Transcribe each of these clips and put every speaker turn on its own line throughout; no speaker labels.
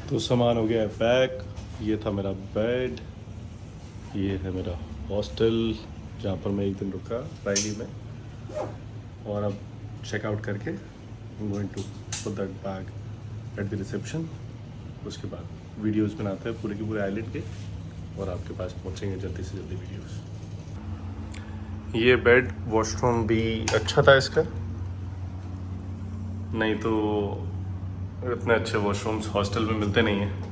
तो सामान हो गया है पैक। ये था मेरा बेड, ये है मेरा हॉस्टल जहाँ पर मैं एक दिन रुका रायली में। और अब चेकआउट करके going to put that bag at the reception. उसके बाद वीडियोस बनाते हैं पूरे के पूरे आइलैंड के और आपके पास पहुँचेंगे जल्दी से जल्दी वीडियोस। ये बेड वॉशरूम भी अच्छा था इसका, नहीं तो इतने अच्छे वॉशरूम्स हॉस्टल में मिलते नहीं हैं।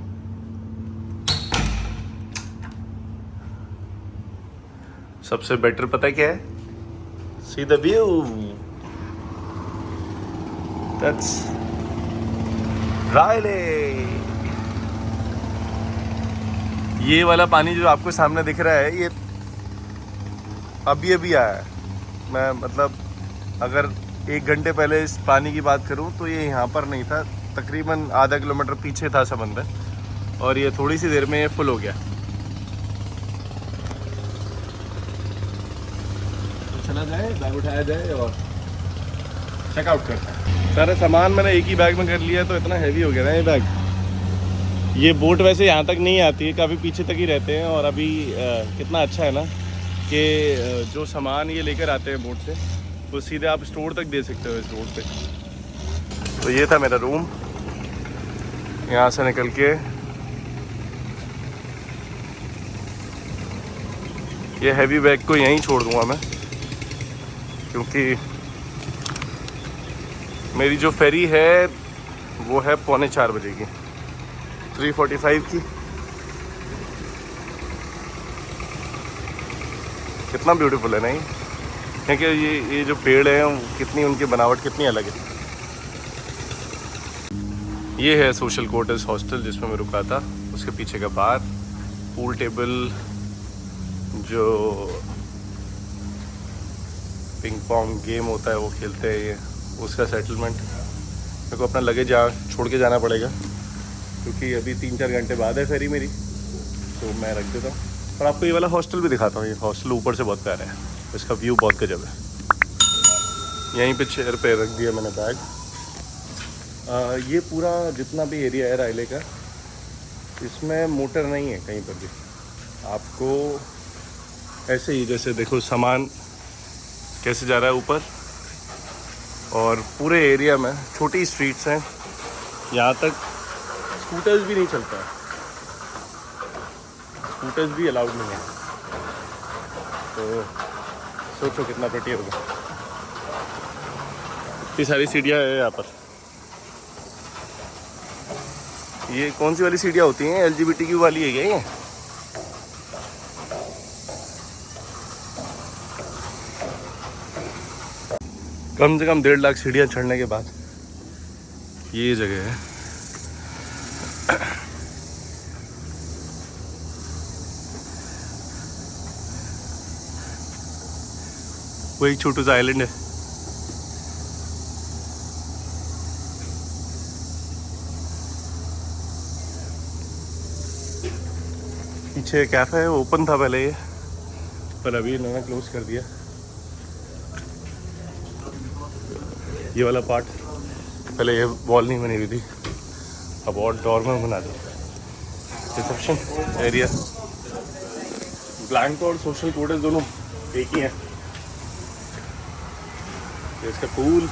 सबसे बेटर पता है क्या है? सी द व्यू, दैट्स रायले। ये वाला पानी जो आपको सामने दिख रहा है ये अभी अभी आया है। मैं मतलब अगर 1 घंटे पहले इस पानी की बात करूं तो ये यहाँ पर नहीं था, तकरीबन आधा किलोमीटर पीछे था समंदर, और ये थोड़ी सी देर में ये फुल हो गया। तो चला जाए, बैग उठाया जाए और चेकआउट करते हैं। सारा सामान मैंने एक ही बैग में कर लिया, तो इतना हैवी हो गया ना ये बैग। ये बोट वैसे यहाँ तक नहीं आती है, काफ़ी पीछे तक ही रहते हैं। और अभी कितना अच्छा है ना कि जो सामान ये लेकर आते हैं बोट से वो सीधे आप स्टोर तक दे सकते हो इस रोड पे। तो ये था मेरा रूम। यहाँ से निकल के ये हैवी बैग को यहीं छोड़ दूंगा मैं, क्योंकि मेरी जो फेरी है वो है 3:45 बजे की, 3:45 की। कितना ब्यूटीफुल है नहीं, क्योंकि ये जो पेड़ हैं कितनी उनकी बनावट कितनी अलग है। ये है सोशल क्वार्टर्स हॉस्टल जिसमें मैं रुका था। उसके पीछे का बार, पूल टेबल, जो पिंग पोंग गेम होता है वो खेलते हैं, ये उसका सेटलमेंट। मेरे को अपना लगेज छोड़ के जाना पड़ेगा क्योंकि अभी 3-4 घंटे बाद है फेरी मेरी, तो मैं रख देता हूँ। और आपको ये वाला हॉस्टल भी दिखाता हूँ। ये हॉस्टल ऊपर से बहुत प्यारा है, इसका व्यू बहुत गजब है। यहीं पे चेयर पे रख दिया मैंने बैग। ये पूरा जितना भी एरिया है रायले का, इसमें मोटर नहीं है कहीं पर भी। आपको ऐसे ही जैसे देखो सामान कैसे जा रहा है ऊपर, और पूरे एरिया में छोटी स्ट्रीट्स हैं, यहाँ तक स्कूटर्स भी नहीं चलता है, स्कूटर्स भी अलाउड नहीं है। तो सोचो कितना प्रिटी होगा। इतनी सारी सीढ़ियाँ है यहाँ पर। ये कौन सी वाली सीढ़ियाँ होती हैं? LGBTQ वाली है क्या ये? कम से कम 1.5 लाख सीढ़ियाँ चढ़ने के बाद ये जगह है। वो एक छोटा सा आइलैंड है। पीछे कैफे है, ओपन था पहले ये, पर अभी इन्होंने क्लोज कर दिया। ये वाला पार्ट पहले ये वॉल नहीं बनी हुई थी, अब और डॉर्मर बना दी। रिसेप्शन एरिया, ब्लैंको और सोशल क्वार्टर्स दोनों एक ही हैं। इसका पूल,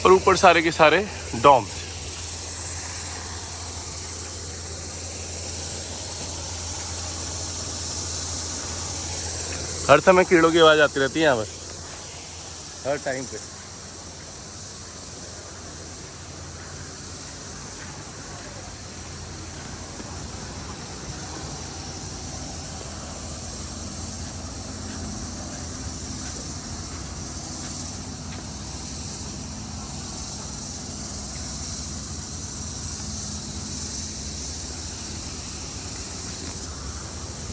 और ऊपर सारे के सारे डॉम्स। हर समय कीड़ों की आवाज़ आती रहती है यहाँ पर, हर टाइम पे।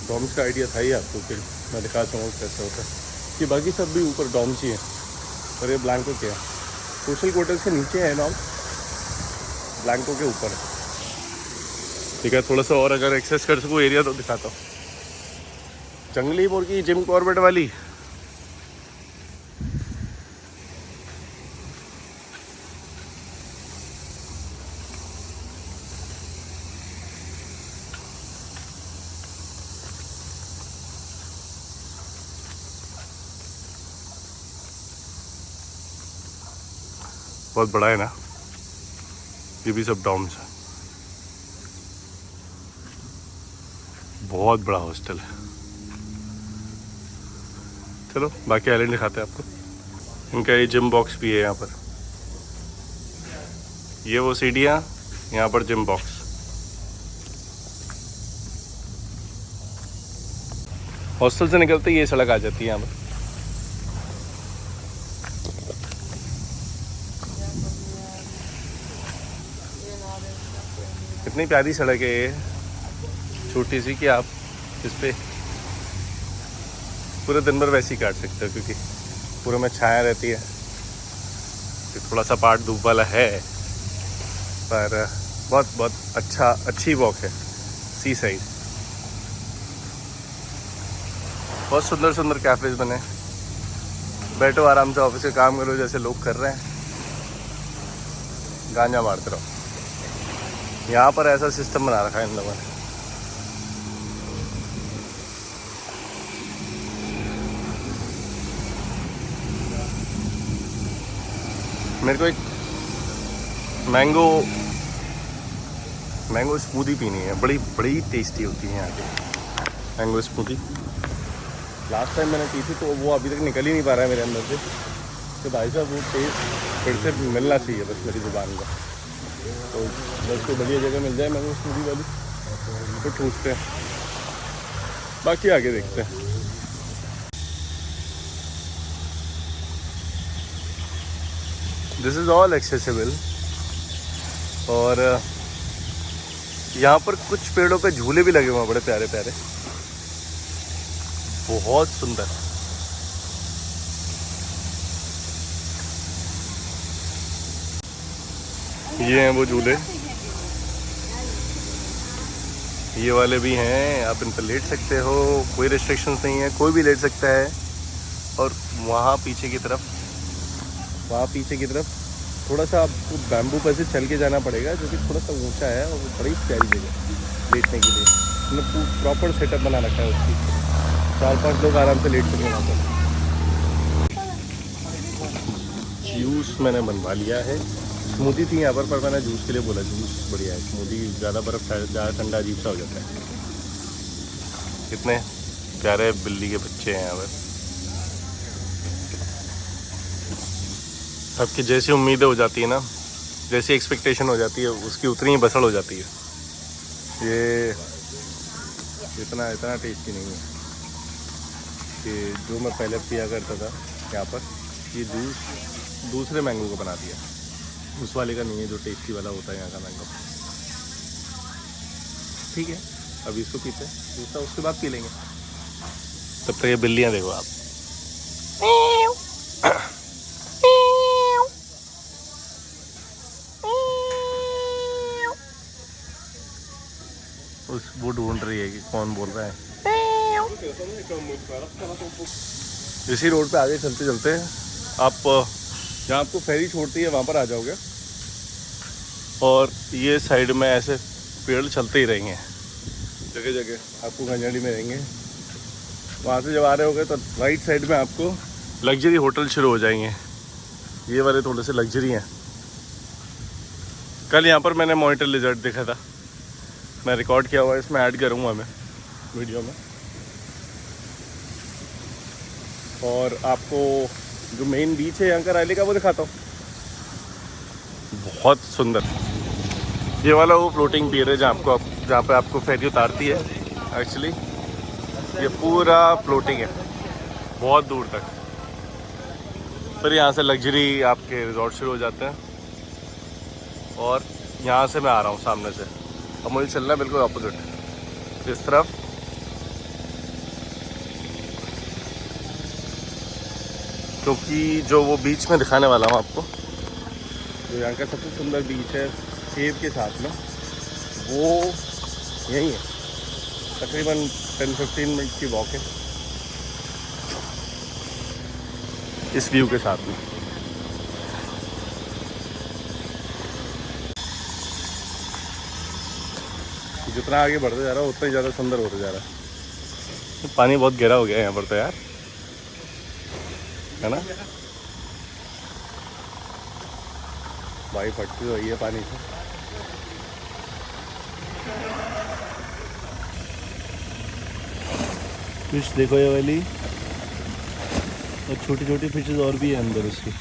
डॉम्स का आइडिया था ही आपको, फिर मैं दिखा चाहूँगा कैसे होता है। कि बाकी सब भी ऊपर डॉम्स ही हैं, और ये ब्लैंको क्या है, सोशल क्वार्टर्स के नीचे है डॉम, ब्लैंको के ऊपर है। ठीक है, थोड़ा सा और अगर एक्सेस कर सकूँ एरिया तो दिखाता हूँ। जंगली मुर्गी जिम कॉर्बेट वाली, बहुत बड़ा है ना, ये भी सब डॉर्म्स है, बहुत बड़ा हॉस्टल है। चलो बाकी आइलैंड दिखाते हैं आपको। इनका ये जिम बॉक्स भी है यहाँ पर, ये वो सीढ़ियाँ, यहाँ पर जिम बॉक्स। हॉस्टल से निकलते ही ये सड़क आ जाती है यहाँ पर। इतनी प्यारी सड़क है ये, छोटी सी, कि आप इस पे पूरे दिन भर वैसे ही काट सकते हो, क्योंकि पूरे में छाया रहती है। थोड़ा सा पार्ट धूप वाला है, पर बहुत बहुत अच्छी वॉक है। सी साइड बहुत सुंदर सुंदर कैफेज बने, बैठो आराम से, ऑफिस के काम करो जैसे लोग कर रहे हैं, गांजा मारते रहो। यहाँ पर ऐसा सिस्टम बना रखा है इन लोगों ने। मेरे को एक मैंगो स्मूदी पीनी है, बड़ी टेस्टी होती है यहाँ की मैंगो स्मूदी। लास्ट टाइम मैंने पी थी तो वो अभी तक निकल ही नहीं पा रहा है मेरे अंदर से, तो भाई साहब वो टेस्ट फिर से मिलना चाहिए बस मेरी ज़ुबान का। तो बस कोई बढ़िया जगह मिल जाए मैंगो स्मूदी वाली तो ठूसते हैं, बाकी आगे देखते हैं। This is all accessible. और यहाँ पर कुछ पेड़ों पे झूले भी लगे हुए हैं, बड़े प्यारे प्यारे, बहुत सुंदर। ये हैं वो झूले, ये वाले भी हैं, आप इन पर लेट सकते हो, कोई रिस्ट्रिक्शंस नहीं है, कोई भी लेट सकता है। और वहाँ पीछे की तरफ थोड़ा सा आपको बैम्बू पर से चल के जाना पड़ेगा, जो कि थोड़ा सा ऊंचा है, और वो बड़ी प्यारी जगह लेटने के लिए। मतलब प्रॉपर सेटअप बना रखा है उसकी, 4-5 लोग आराम से लेट सकें वहाँ पर। जूस मैंने बनवा लिया है, स्मूदी थी यहाँ पर मैंने जूस के लिए बोला, जूस बढ़िया है, स्मूदी ज़्यादा बर्फ़ ज़्यादा ठंडा अजीब सा हो जाता है। कितने प्यारे बिल्ली के बच्चे हैं यहाँ पर। सबकी जैसी उम्मीदें हो जाती है ना, जैसी एक्सपेक्टेशन हो जाती है, उसकी उतनी ही बसड़ हो जाती है। ये इतना टेस्टी नहीं है कि जो मैं पहले पिया करता था यहाँ पर। ये जूस दूसरे मैंगो को बना दिया, उस वाले का नहीं है जो टेस्टी वाला होता है यहाँ का मैंगो। ठीक है, अभी इसको पीते हैं, दूसरा उसके बाद पी लेंगे। तब तक ये बिल्लियाँ देखो आप, वो ढूंढ रही है कि कौन बोल रहा है। इसी रोड पे आगे चलते चलते आप जहाँ आपको फेरी छोड़ती है वहाँ पर आ जाओगे, और ये साइड में ऐसे पेड़ चलते ही रहेंगे जगह जगह, आपको गंजाड़ी में रहेंगे। वहाँ से जब आ रहे होगे तो राइट साइड में आपको लग्जरी होटल शुरू हो जाएंगे। ये वाले थोड़े से लग्जरी हैं। कल यहाँ पर मैंने मॉनिटर लिजर्ड देखा था, मैं रिकॉर्ड किया हुआ है, इसमें ऐड करूँगा मैं वीडियो में। और आपको जो मेन बीच है यहाँ का रैली का वो दिखाता हूँ, बहुत सुंदर। ये वाला वो फ्लोटिंग पियर है जहाँ पे आपको फेरी उतारती है। एक्चुअली ये पूरा फ्लोटिंग है बहुत दूर तक। फिर यहाँ से लग्जरी आपके रिजॉर्ट शुरू हो जाते हैं, और यहाँ से मैं आ रहा हूँ सामने से, अब मुझे चलना है बिल्कुल अपोजिट इस तरफ। क्योंकि जो वो बीच में दिखाने वाला हूँ आपको, जो यहाँ का सबसे सुंदर बीच है सेब के साथ में, वो यही है। तकरीबन 10-15 मिनट की वॉक है इस व्यू के साथ में। जितना आगे बढ़ते जा रहा है उतना ही ज़्यादा सुंदर होता जा रहा है। पानी बहुत गहरा हो गया है यहाँ पर तो यार, है ना। भाई फटती हुई है पानी से। फिश देखो ये वाली, और छोटी छोटी फिशेस और भी है अंदर उसकी।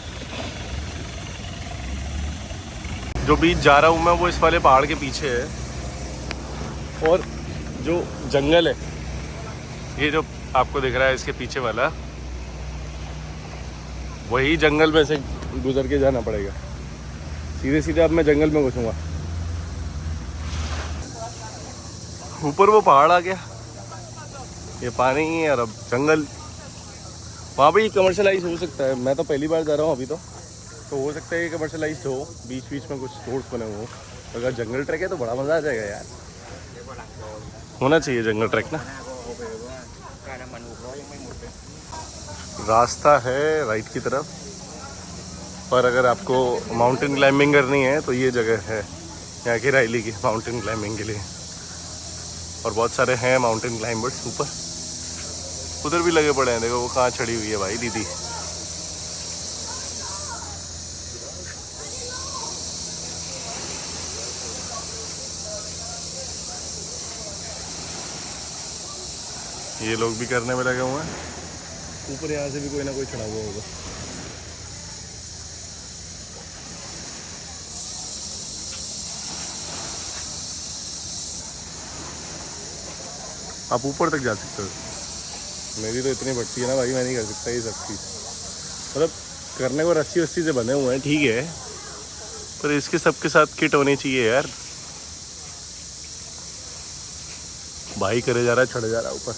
जो बीच जा रहा हूँ मैं वो इस वाले पहाड़ के पीछे है, और जो जंगल है ये जो आपको दिख रहा है इसके पीछे वाला, वही जंगल में से गुजर के जाना पड़ेगा। सीधे सीधे अब मैं जंगल में घुसूंगा। ऊपर वो पहाड़ आ गया, ये पानी ही है, और अब जंगल। वहाँ पे कमर्शलाइज हो सकता है, मैं तो पहली बार जा रहा हूँ अभी तो हो सकता है ये कमर्शलाइज हो, बीच बीच में कुछ स्टोर्स बने हो। अगर जंगल ट्रैक है तो बड़ा मज़ा आ जाएगा यार, होना चाहिए जंगल ट्रैक ना। रास्ता है राइट की तरफ, पर अगर आपको माउंटेन क्लाइंबिंग करनी है तो ये जगह है यहाँ की रायली की माउंटेन क्लाइंबिंग के लिए। और बहुत सारे हैं माउंटेन क्लाइंबर्स ऊपर, उधर भी लगे पड़े हैं। देखो वो कहाँ चढ़ी हुई है भाई दीदी। ये लोग भी करने में लगे हुए हैं। ऊपर यहाँ से भी कोई ना कोई चढ़ा हुआ होगा। आप ऊपर तक जा सकते हो। मेरी तो इतनी बढ़ती है ना भाई, मैं नहीं कर सकता ये सब चीज़। मतलब करने को रस्सी वस्सी से बने हुए हैं ठीक है, पर इसके सबके साथ किट होनी चाहिए यार। भाई करे जा रहा है, चढ़े जा रहा है ऊपर।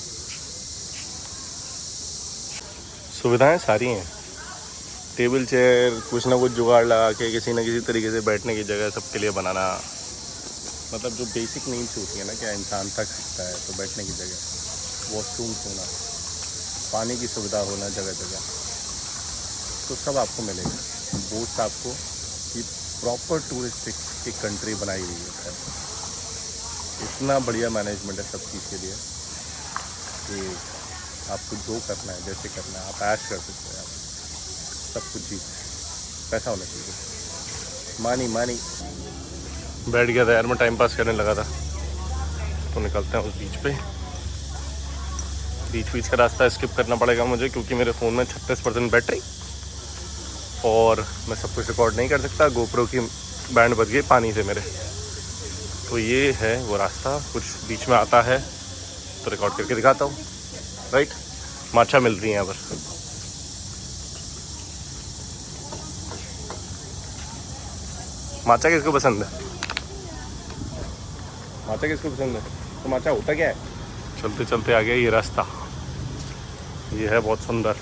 सुविधाएं सारी हैं, टेबल चेयर कुछ ना कुछ जुगाड़ लगा के किसी न किसी तरीके से बैठने की जगह सबके लिए बनाना। मतलब जो बेसिक नीड्स होती है ना, क्या इंसान थक सकता है तो बैठने की जगह, वॉशरूम्स होना, पानी की सुविधा होना जगह जगह, तो सब आपको मिलेगा। बोट्स आपको ये प्रॉपर टूरिस्टिक की कंट्री बनाई हुई है। इतना बढ़िया मैनेजमेंट है सब चीज़ के लिए कि आपको जो करना है जैसे करना है आप ऐश कर सकते हैं। आप सब कुछ चीज़ पैसा होना चाहिए। मानी बैठ गया था यार, मैं टाइम पास करने लगा था। तो निकलते हैं उस बीच पे। बीच का रास्ता स्किप करना पड़ेगा मुझे क्योंकि मेरे फ़ोन में 36% बैटरी, और मैं सब कुछ रिकॉर्ड नहीं कर सकता। गोप्रो की बैंड बज गई पानी से मेरे। तो ये है वो रास्ता, कुछ बीच में आता है तो रिकॉर्ड करके दिखाता हूँ। राइट, माछा मिल रही है यहाँ पर। माछा किसको पसंद है? माछा किसको पसंद है? तो माछा होता क्या है? चलते चलते आ गया ये रास्ता। ये है बहुत सुंदर,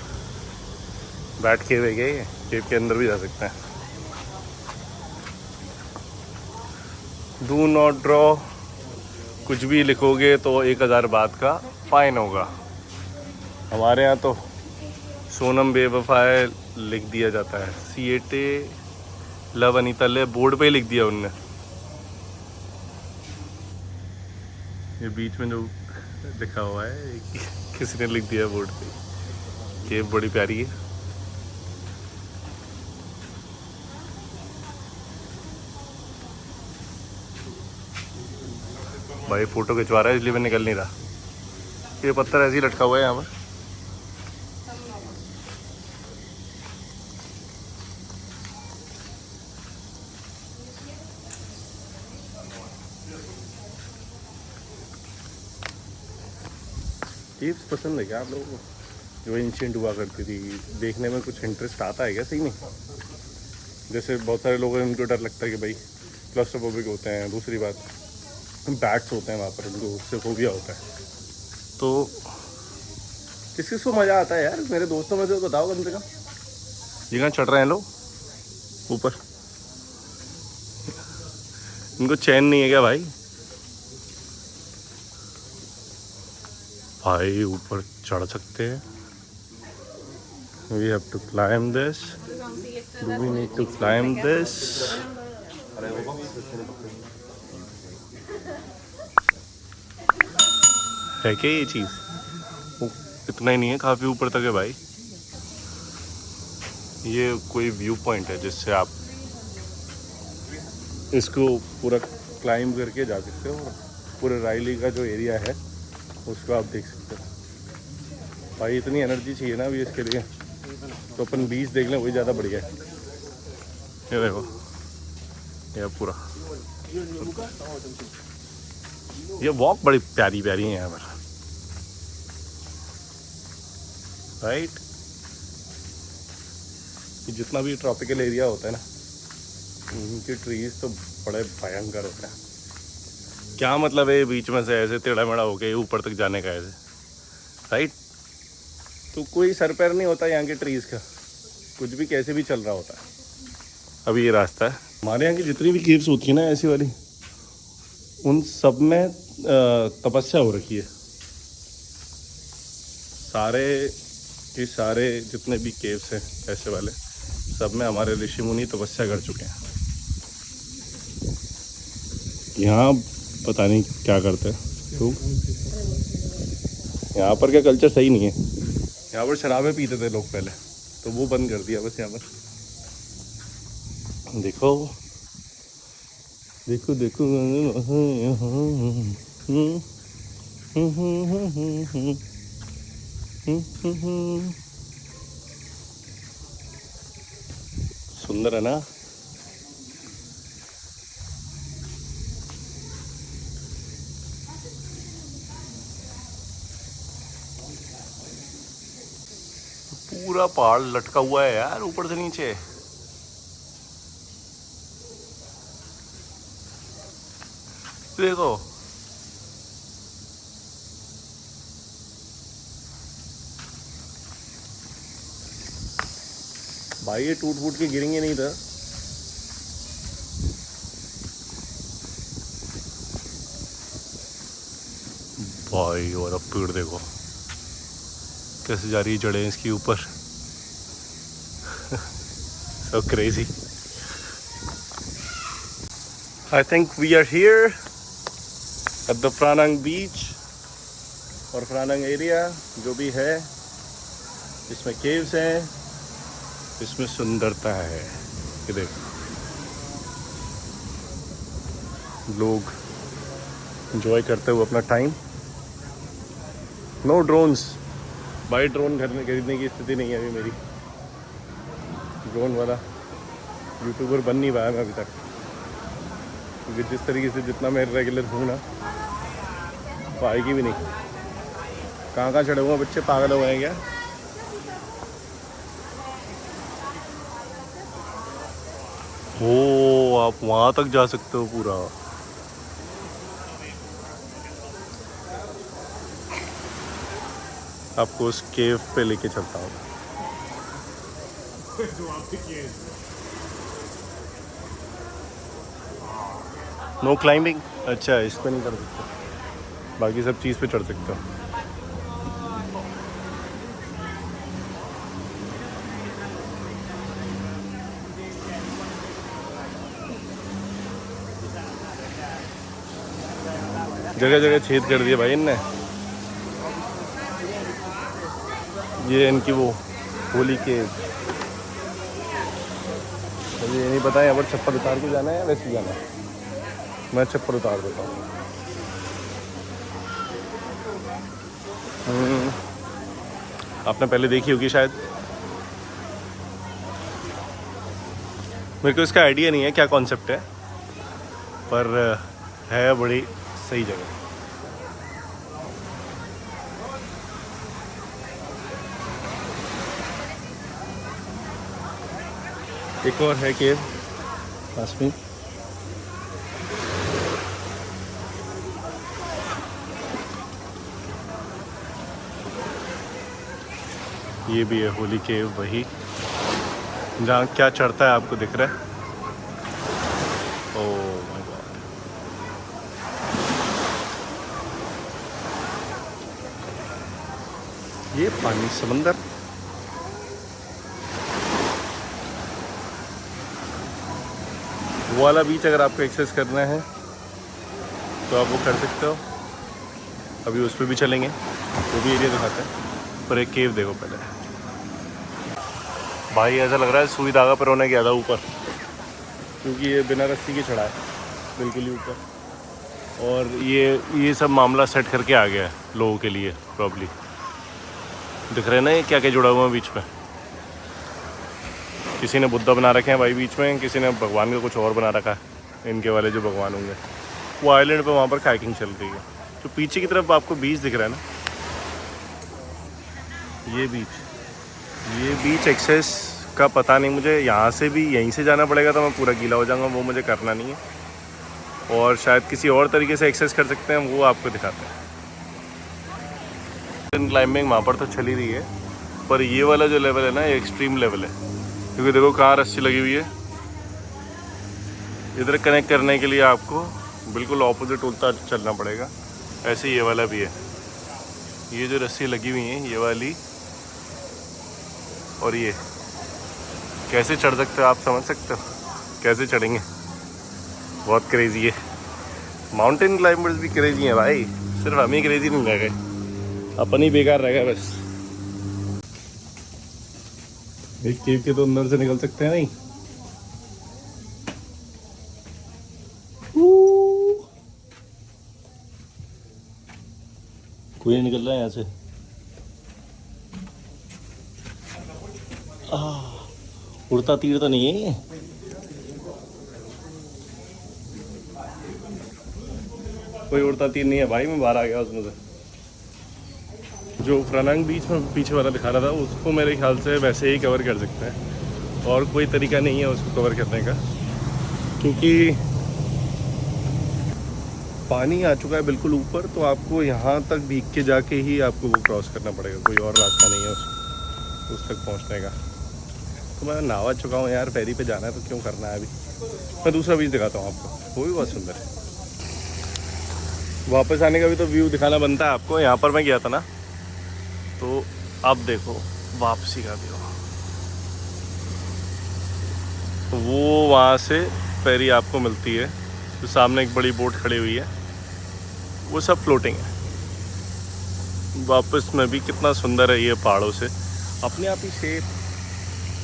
बैठ के हुए गए, केव के अंदर भी जा सकते हैं। डू नॉट ड्रॉ, कुछ भी लिखोगे तो 1000 बात का फाइन होगा। हमारे यहाँ तो सोनम बेवफाए लिख दिया जाता है, CAT लव अनीता ले बोर्ड पे लिख दिया उनने। ये बीच में जो लिखा हुआ है किसी ने लिख दिया बोर्ड पे। केव बड़ी प्यारी है। भाई फोटो खिंचवा रहा है इसलिए मैं निकल नहीं रहा। ये पत्थर ऐसे ही लटका हुआ है यहाँ पर। केव्स पसंद है क्या आप लोगों को? जो एंशिएंट हुआ करती थी, देखने में कुछ इंटरेस्ट आता है क्या सही में? जैसे बहुत सारे लोगों उनको डर लगता है कि भाई क्लॉस्ट्रोफोबिक होते हैं। दूसरी बात, बैट्स होते हैं वहाँ पर, उनको उससे फोबिया होता है। तो किस किस को मज़ा आता है यार? मेरे दोस्तों में से बताओ कम से कम। ये कहाँ चढ़ रहे हैं लोग ऊपर? इनको चैन नहीं है क्या भाई? भाई ऊपर चढ़ सकते हैं। We have to climb this. Do we need to climb this? है क्या ये चीज़? इतना ही नहीं है, काफ़ी ऊपर तक है भाई। ये कोई व्यू पॉइंट है जिससे आप इसको पूरा क्लाइंब करके जा सकते हो। पूरे रायली का जो एरिया है उसको आप देख सकते हो। भाई इतनी एनर्जी चाहिए ना अभी इसके लिए, तो अपन 20 देख लें वही ज़्यादा बढ़िया है। ये देखो ये पूरा, ये वॉक बड़ी प्यारी प्यारी है यहाँ पर, राइट। जितना भी ट्रॉपिकल एरिया होता है ना, इनके ट्रीज तो बड़े भयंकर होते हैं। क्या मतलब है बीच में से ऐसे टेढ़ा मेढ़ा होके ऊपर तक जाने का ऐसे, राइट। तो कोई सर पैर नहीं होता यहाँ के ट्रीज का, कुछ भी कैसे भी चल रहा होता है। अभी ये रास्ता है। हमारे यहाँ की जितनी भी केव्स होती है ना ऐसी वाली, उन सब में तपस्या हो रखी है। सारे के सारे जितने भी केव्स हैं ऐसे वाले, सब में हमारे ऋषि मुनि तपस्या कर चुके हैं। यहाँ पता नहीं क्या करते हैं तो, यहाँ पर क्या कल्चर सही नहीं है। यहाँ पर शराबें पीते थे लोग पहले, तो वो बंद कर दिया बस। यहाँ पर देखो देखो देखो, सुंदर है ना। पूरा पहाड़ लटका हुआ है यार ऊपर से नीचे। देखो भाई ये टूट फूट के गिरेंगे नहीं था। भाई और अब पेड़ देखो कैसे जा रही है जड़ें इसके ऊपर। So crazy. I think we are here at the Pranang beach और Pranang area जो भी है, इसमें caves हैं, इसमें सुंदरता है। ये देखो लोग enjoy करते हुए अपना टाइम। नो ड्रोन्स भाई, ड्रोन खरीदने की स्थिति नहीं है अभी मेरी। ड्रोन वाला यूट्यूबर बन नहीं पाया मैं अभी तक, क्योंकि जिस तरीके से जितना मैं रेगुलर हूँ ना, तो आएगी भी नहीं। कहाँ कहाँ चढ़े हुए हैं बच्चे, पागल हो गए हैं क्या? ओ आप वहाँ तक जा सकते हो पूरा। आपको उस केव पे लेके चलता हूँ। नो क्लाइंबिंग, अच्छा इस पे नहीं कर सकते, बाकी सब चीज़ पे चढ़ सकते हो। जगह जगह छेद कर दिए भाई इनने। ये इनकी वो होली के, मुझे ये नहीं पता यहाँ पर छप्पर उतार के जाना है या वैसे जाना है। मैं छप्पर उतार देता हूँ। आपने पहले देखी होगी शायद, मेरे को इसका आइडिया नहीं है क्या कॉन्सेप्ट है, पर है बड़ी सही जगह। एक और है केव पास में, ये भी है होली केव, वही जहाँ क्या चढ़ता है आपको दिख रहा है। ओह माय गॉड, ये पानी समंदर। वो वाला बीच अगर आपको एक्सेस करना है तो आप वो कर सकते हो। अभी उस पर भी चलेंगे, वो भी एरिया दिखाते हैं। पर एक केव देखो पहले भाई, ऐसा लग रहा है सुई धागा पर होने गया था ऊपर। क्योंकि ये बिना रस्सी के चढ़ा है बिल्कुल ही ऊपर। और ये सब मामला सेट करके आ गया है लोगों के लिए प्रॉब्ली। दिख रहे हैं ना ये क्या क्या जुड़ा हुआ है बीच में। किसी ने बुद्धा बना रखे हैं भाई बीच में, किसी ने भगवान का कुछ और बना रखा है। इनके वाले जो भगवान होंगे वो आइलैंड पे वहाँ पर काइकिंग चल रही है। जो पीछे की तरफ आपको बीच दिख रहा है ना, ये बीच एक्सेस का पता नहीं मुझे। यहाँ से भी यहीं से जाना पड़ेगा तो मैं पूरा गीला हो जाऊँगा, वो मुझे करना नहीं है। और शायद किसी और तरीके से एक्सेस कर सकते हैं, वो आपको दिखाते हैं। क्लाइंबिंग वहाँ पर तो चली रही है, पर ये वाला जो लेवल है ना, ये एक्सट्रीम लेवल है। क्योंकि देखो कहाँ रस्सी लगी हुई है। इधर कनेक्ट करने के लिए आपको बिल्कुल ऑपोजिट उल्टा चलना पड़ेगा। ऐसे ये वाला भी है। ये जो रस्सी लगी हुई है ये वाली और ये कैसे चढ़ सकते हो आप, समझ सकते हो कैसे चढ़ेंगे। बहुत क्रेजी है। माउंटेन क्लाइंबर्स भी क्रेजी हैं भाई, सिर्फ हम ही क्रेजी नहीं रह गए, अपन ही बेकार रह गए बस। एक केव के तो अंदर से निकल सकते हैं नहीं। कोई नहीं निकल रहा है यहाँ से। उड़ता तीर तो नहीं है। कोई उड़ता तीर नहीं है भाई, मैं बाहर आ गया उसमें से। जो फ्रानांग बीच में पीछे वाला दिखा रहा था उसको मेरे ख्याल से वैसे ही कवर कर सकते हैं, और कोई तरीका नहीं है उसको कवर करने का, क्योंकि पानी आ चुका है बिल्कुल ऊपर। तो आपको यहाँ तक भीग के जाके ही आपको वो क्रॉस करना पड़ेगा, कोई और रास्ता नहीं है उस तक पहुँचने का। तो मैं नहा चुका हूँ यार, फेरी पे जाना है तो क्यों करना है अभी। मैं दूसरा बीच दिखाता हूँ आपको, वो भी बहुत सुंदर है। वापस आने का भी तो व्यू दिखाना बनता है आपको। यहाँ पर मैं गया था ना, तो अब देखो वापसी का व्यू। वो वहाँ से फेरी आपको मिलती है, तो सामने एक बड़ी बोट खड़ी हुई है, वो सब फ्लोटिंग है। वापस में भी कितना सुंदर है ये पहाड़ों से। अपने आप ही शेप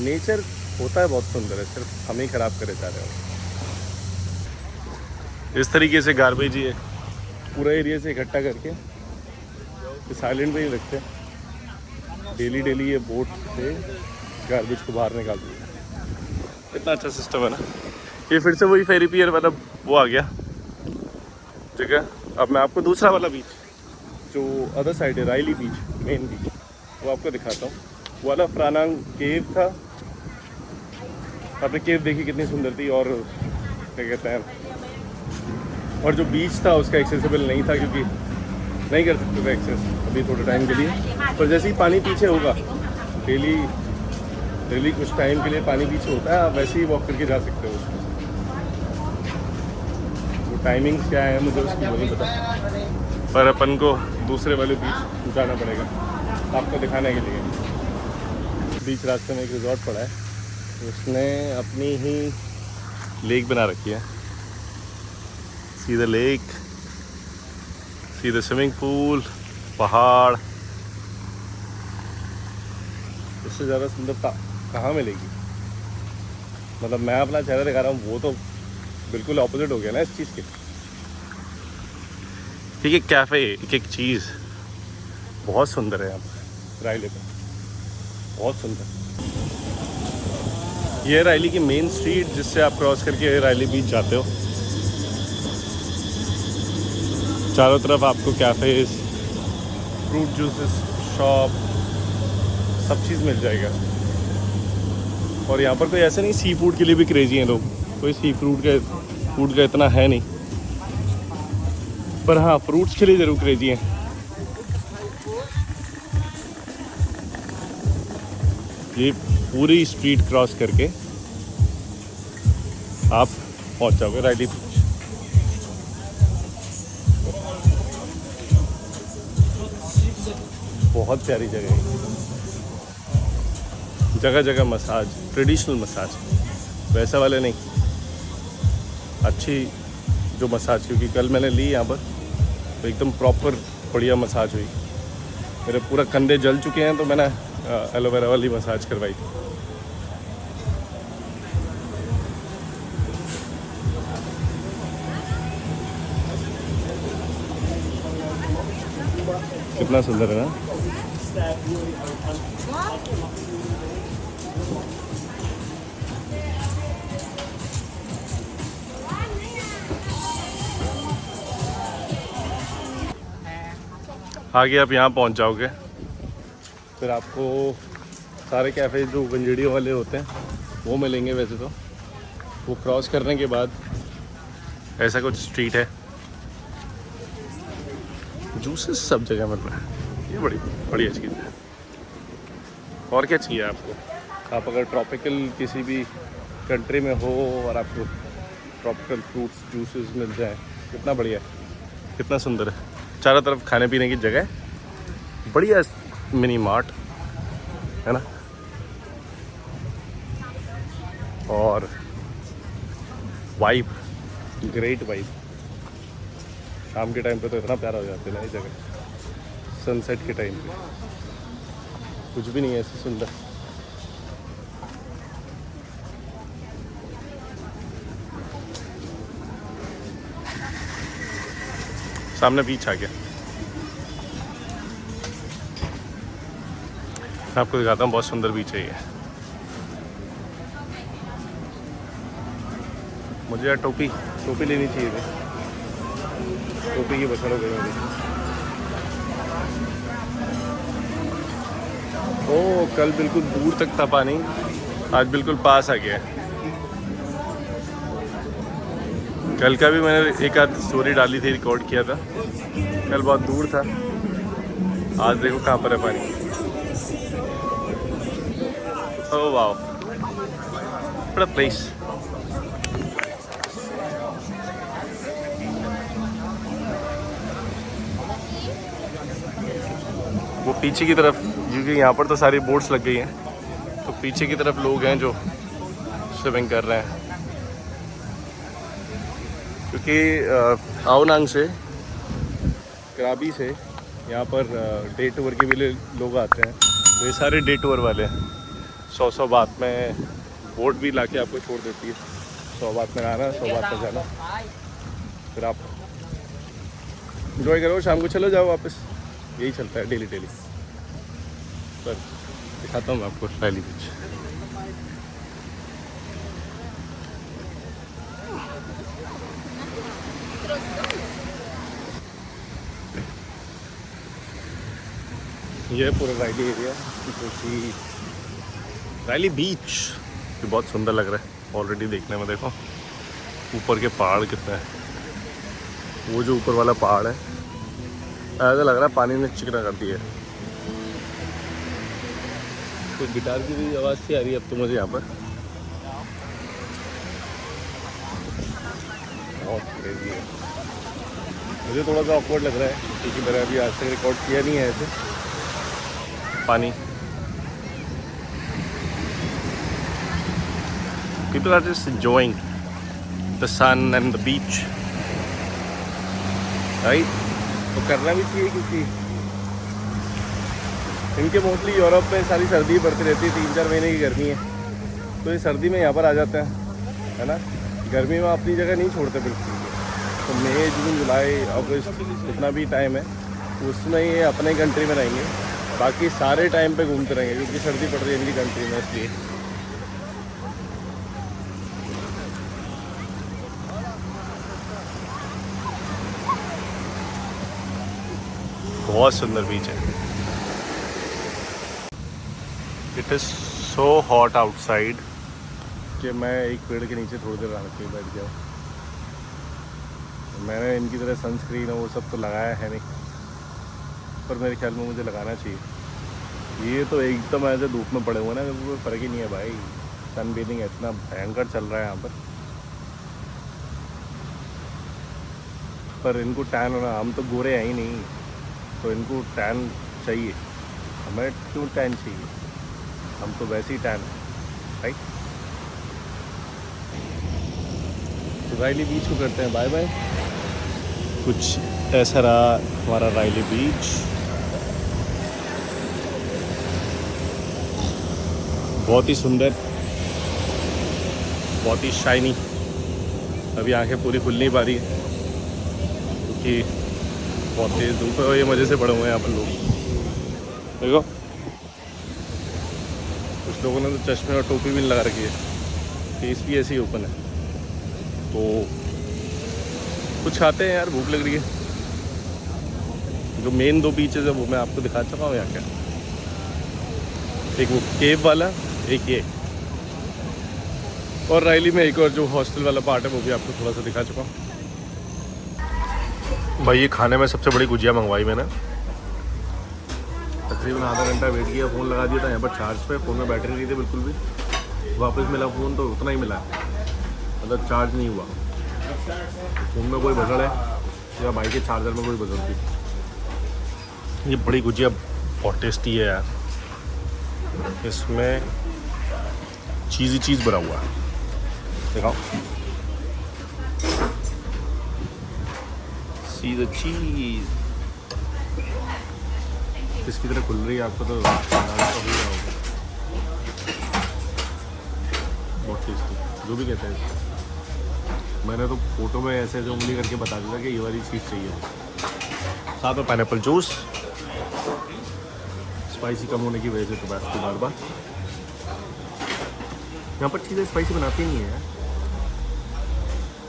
नेचर होता है बहुत सुंदर है, सिर्फ हम ही ख़राब करे जा रहे हो। इस तरीके से गार्बेज ही है पूरा एरिया से इकट्ठा करके इस आइलैंड पे ही रखते हैं। डेली ये बोट से गार्बेज को बाहर निकालती है। इतना अच्छा सिस्टम है ना। ये फिर से वही फेरी पियर वाला वो आ गया जगह। अब मैं आपको दूसरा वाला बीच जो अदर साइड है, रायली बीच, मेन बीच, वो आपको दिखाता हूँ। वो वाला फ्रानांग केव था। आपने केव देखी कितनी सुंदर थी, और क्या कहते हैं, और जो बीच था उसका एक्सेसिबल नहीं था, क्योंकि नहीं कर सकते थे एक्सेस अभी थोड़े टाइम के लिए। पर जैसे ही पानी पीछे होगा, डेली कुछ टाइम के लिए पानी पीछे होता है, आप वैसे ही वॉक करके जा सकते हो। वो टाइमिंग्स क्या है मुझे उसकी वो नहीं पता, पर अपन को दूसरे वाले बीच जाना पड़ेगा आपको दिखाने के लिए। बीच रास्ते में एक रिजॉर्ट पड़ा है, उसने अपनी ही लेक बना रखी है। See the lake, see the swimming pool, पहाड़। इससे ज़्यादा सुंदरता कहाँ मिलेगी। मतलब मैं अपना चेहरा दिखा रहा हूँ, वो तो बिल्कुल ऑपोजिट हो गया ना इस चीज़ के। ठीक है, कैफ़े एक चीज़ बहुत सुंदर है यहाँ पर रायली पे, बहुत सुंदर। ये रायली की मेन स्ट्रीट जिससे आप क्रॉस करके रायली बीच जाते हो। चारों तरफ आपको कैफ़ेज़, फ्रूट जूसेस शॉप, सब चीज़ मिल जाएगा। और यहाँ पर कोई ऐसे नहीं, सी फूड के लिए भी क्रेजी हैं लोग। कोई सी फूड का इतना है नहीं, पर हाँ फ्रूट्स के लिए ज़रूर क्रेजी हैं। ये पूरी स्ट्रीट क्रॉस करके आप पहुँच जाओगे रायली बीच। बहुत प्यारी जगह है। जगह जगह मसाज, ट्रेडिशनल मसाज, वैसा वाले नहीं, अच्छी जो मसाज, क्योंकि कल मैंने ली यहाँ पर तो एकदम प्रॉपर बढ़िया मसाज हुई। मेरे पूरा कंधे जल चुके हैं तो मैंने एलोवेरा वाली मसाज करवाई। कितना सुंदर है ना। आगे आप यहाँ पहुँच जाओगे, फिर आपको सारे कैफ़े जो गंजेड़ियों वाले होते हैं वो मिलेंगे। वैसे तो वो क्रॉस करने के बाद ऐसा कुछ स्ट्रीट है, जूसेस सब जगह मिल रहा है। ये बड़ी बढ़िया चीज़ है। और क्या चाहिए आपको? आप अगर ट्रॉपिकल किसी भी कंट्री में हो और आपको ट्रॉपिकल फ्रूट्स जूसेस मिल जाए, कितना बढ़िया है, कितना सुंदर है। चारों तरफ खाने पीने की जगह, बढ़िया मिनी मार्ट है ना। और वाइब, ग्रेट वाइब। शाम के टाइम पे तो इतना प्यारा हो जाता है ना ये जगह, सनसेट के टाइम पे कुछ भी नहीं है ऐसे सुंदर। सामने बीच आ गया, मैं आपको दिखाता हूँ, बहुत सुंदर बीच है ये। मुझे यार टोपी लेनी चाहिए थी, टोपी की बछड़ हो गई मेरी। ओ, कल बिल्कुल दूर तक था पानी, आज बिल्कुल पास आ गया है। कल का भी मैंने एक आध स्टोरी डाली थी, रिकॉर्ड किया था। कल बहुत दूर था, आज देखो कहाँ पर है पानी। ओह वाओ, बड़ा प्लेस। वो पीछे की तरफ, क्योंकि यहाँ पर तो सारी बोट्स लग गई हैं, तो पीछे की तरफ लोग हैं जो स्विमिंग कर रहे हैं। क्योंकि आओनांग से, कराबी से यहाँ पर डे टूर के भी लोग आते हैं, तो ये सारे डे टूर वाले हैं। 100 बात में बोट भी लाके आपको छोड़ देती है। 100 बात में आना, 100 बात में जाना, फिर आप इंजॉय करो, शाम को चलो जाओ वापस। यही चलता है डेली। पर दिखाता हूँ मैं आपको रैली बीच। ये पूरा रैली एरिया, जो कि रैली बीच ये बहुत सुंदर लग रहा है ऑलरेडी देखने में। देखो ऊपर के पहाड़ कितने हैं, वो जो ऊपर वाला पहाड़ है, ऐसा लग रहा है पानी ने चिकना कर दिया है। तो गिटार की भी आवाज़ सी आ रही है अब तो मुझे यहाँ पर। बहुत क्रेजी है, मुझे थोड़ा सा ऑकवर्ड लग रहा है क्योंकि मैंने अभी आज तक रिकॉर्ड किया नहीं है ऐसे पानी। People are just enjoying the sun and the beach, right? तो करना भी चाहिए, क्योंकि इनके मोस्टली यूरोप में सारी सर्दी पड़ती रहती है, 3-4 महीने की गर्मी है, तो ये सर्दी में यहाँ पर आ जाते हैं, है ना। गर्मी में अपनी जगह नहीं छोड़ते बिल्कुल। तो मई, जून, जुलाई, अगस्त जितना भी टाइम है उसमें ये अपने कंट्री में रहेंगे, बाकी सारे टाइम पे घूमते रहेंगे, क्योंकि सर्दी पड़ रही है इनकी कंट्री में, इसलिए। बहुत सुंदर बीच है। It is so hot outside कि मैं एक पेड़ के नीचे थोड़ी देर आके बैठ गया। मैंने इनकी तरह सनस्क्रीन और वो सब तो लगाया है नहीं, पर मेरे ख्याल में मुझे लगाना चाहिए। ये तो एकदम ऐसे धूप में पड़े हुए ना, कोई फ़र्क ही नहीं है भाई। सन बेदिंग इतना भयंकर चल रहा है यहाँ पर इनको टैन होना, हम तो गोरे हैं ही नहीं, तो इनको टैन चाहिए। हमें क्यों टैन चाहिए, हम तो वैसे ही टैन, राइट। तो रायली बीच को करते हैं बाय बाय। कुछ ऐसा रहा हमारा रायली बीच, बहुत ही सुंदर, बहुत ही शाइनी। अभी आंखें पूरी खुल नहीं पा रही है क्योंकि बहुत तेज़ धूप है और ये मज़े से पड़े हुए हैं यहाँ पर लोग। देखो कुछ लोगों ने तो चश्मे और टोपी भी नहीं लगा रखी है, फेस भी ऐसे ही ओपन है। तो कुछ खाते हैं यार, भूख लग रही है। जो मेन 2 बीचेज़ है वो मैं आपको दिखा चुका हूँ यहाँ क्या। एक वो केव वाला, एक ये, और रायली में एक और जो हॉस्टल वाला पार्ट है वो भी आपको थोड़ा सा दिखा चुका हूँ। भाई ये खाने में सबसे बड़ी गुजिया मंगवाई मैंने। तकरीबन आधा घंटा वेट किया, फ़ोन लगा दिया था यहाँ पर चार्ज पे, फ़ोन में बैटरी नहीं थी बिल्कुल भी। वापस मिला फ़ोन तो उतना ही मिला, मतलब चार्ज नहीं हुआ। फ़ोन में कोई बजड़ है या भाई के चार्जर में कोई बजड़ थी। ये बड़ी गुजिया बहुत टेस्टी है यार, इसमें चीज़ भरा हुआ है, दिखाओ। सी द चीज़ किसकी तरह खुल रही है आपको तो बहुत टेस्टी, जो भी कहते हैं। मैंने तो फोटो में ऐसे जो उंगली करके बता दिया कि ये वाली चीज़ चाहिए। साथ में पाइनएप्पल जूस, स्पाइसी कम होने की वजह से तो बस की बार यहाँ पर चीज़ें स्पाइसी बनाती नहीं है।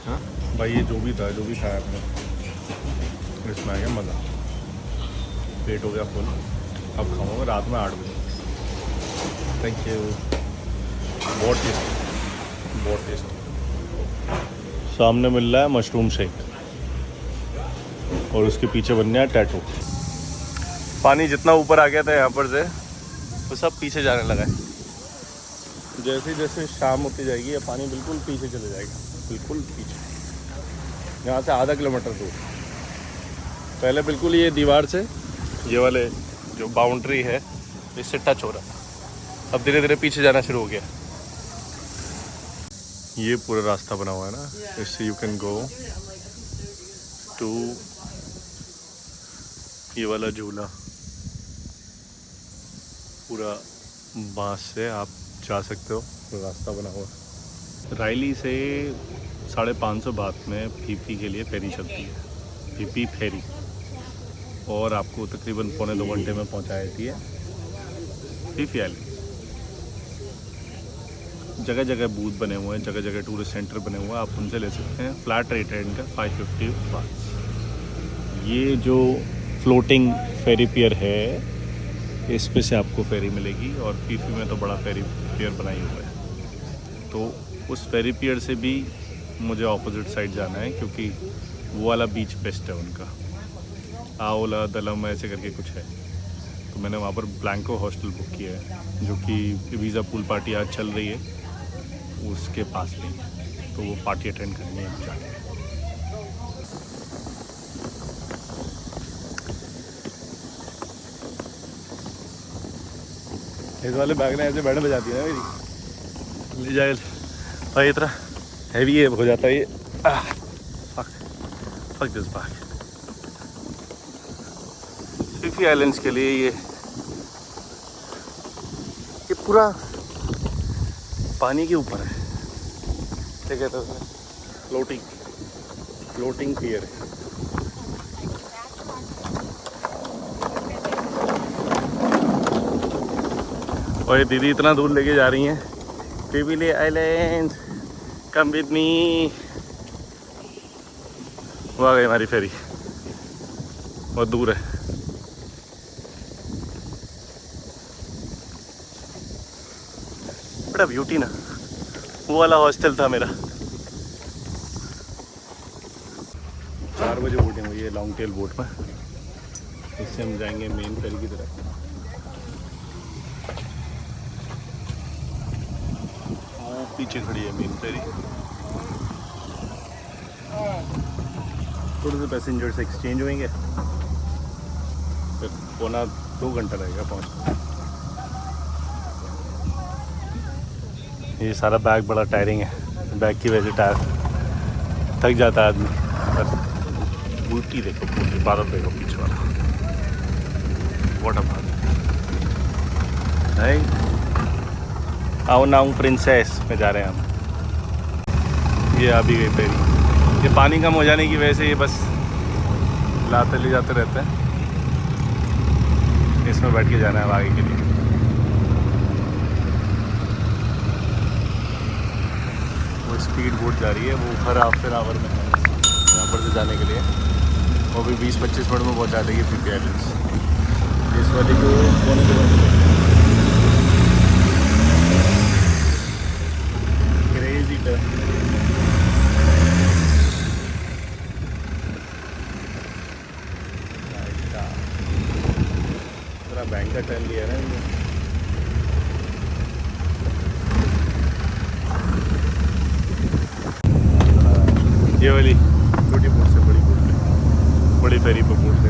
हाँ भाई ये जो भी था, जो भी खाया आपने, इसमें आ गया मज़ा। पेट हो गया फुल, अब खाऊंगा रात में 8 बजे। Thank you. बहुत टेस्टी, बहुत टेस्टी। सामने मिल रहा है मशरूम शेक और उसके पीछे बन गया टैटू। पानी जितना ऊपर आ गया था यहाँ पर से वो सब पीछे जाने लगा है। जैसे जैसे शाम होती जाएगी ये पानी बिल्कुल पीछे चले जाएगा, बिल्कुल पीछे, यहाँ से आधा किलोमीटर दूर। पहले बिल्कुल ये दीवार से, ये वाले जो बाउंड्री है इससे टच हो रहा था, अब धीरे धीरे पीछे जाना शुरू हो गया। ये पूरा रास्ता बना हुआ है ना, इससे यू कैन गो टू ये वाला झूला। पूरा बांस से आप जा सकते हो, रास्ता बना हुआ। रायली से 550 बात में फीफी के लिए फेरी चलती है, फीफी फेरी, और आपको तकरीबन 1.25 घंटे में पहुंचा देती है फीफी आइलैंड। जगह जगह बूथ बने हुए हैं, जगह जगह टूरिस्ट सेंटर बने हुए हैं, आप उनसे ले सकते हैं। फ्लैट रेट है इनका 550 बात। ये जो फ्लोटिंग फेरी पियर है इस पे से आपको फेरी मिलेगी, और फीफी में तो बड़ा फेरी पियर बनाई हुआ है। तो उस फेरी पियर से भी मुझे ऑपोजिट साइड जाना है, क्योंकि वो वाला बीच बेस्ट है उनका, आओला दलम ऐसे करके कुछ है। तो मैंने वहाँ पर ब्लैंको हॉस्टल बुक किया है, जो कि वीज़ा पूल पार्टी आज चल रही है उसके पास में, तो वो पार्टी अटेंड करनी है जाके। इस वाले बैग ने ऐसे बैंड बजाती है ना मेरी, ले जाए भाई, इतना हैवी है हो जाता है ये। Fuck this bag. Phi Phi islands के लिए ये पूरा पानी के ऊपर है, क्या कहते हैं उसमें, फ्लोटिंग पियर है। और ये दीदी इतना दूर लेके जा रही हैं, Phi Phi island come with me. वो आ गई हमारी फेरी, बहुत दूर है। बड़ा ब्यूटी ना, वो वाला हॉस्टल था मेरा। 4 बजे बोटिंग हुई है लॉन्ग टेल बोट में, इससे हम जाएंगे मेन फेरी की तरफ। वो पीछे खड़ी है मेन फेरी। थोड़े से पैसेंजर्स एक्सचेंज होंगे, फिर 1.25 घंटा लगेगा पहुँचने। ये सारा बैग बड़ा टायरिंग है, बैग की वजह से टायर थक जाता है आदमी। बस बूटी देखो, बूटी बादल देखो पीछे वाला, व्हाट अ बात है। आओ नाउ प्रिंसेस में जा रहे हैं हम। ये अभी गई फेरी, ये पानी कम हो जाने की वजह से ये बस लाते ले जाते रहते हैं। इसमें बैठ के जाना है अब आगे के लिए। वो स्पीड बोट जा रही है, वो हर हाफ एन आवर में है यहाँ पर से जाने के लिए। वो भी 20-25 मिनट में पहुँचा देगी पीपी आइलैंड्स। इस वाली को क्रेजी का पूरा बैंक का टर्न लिया ना इन्होंने। ये वाली छोटी बोट से बड़ी बोट पे, बड़ी फेरी पर बोट।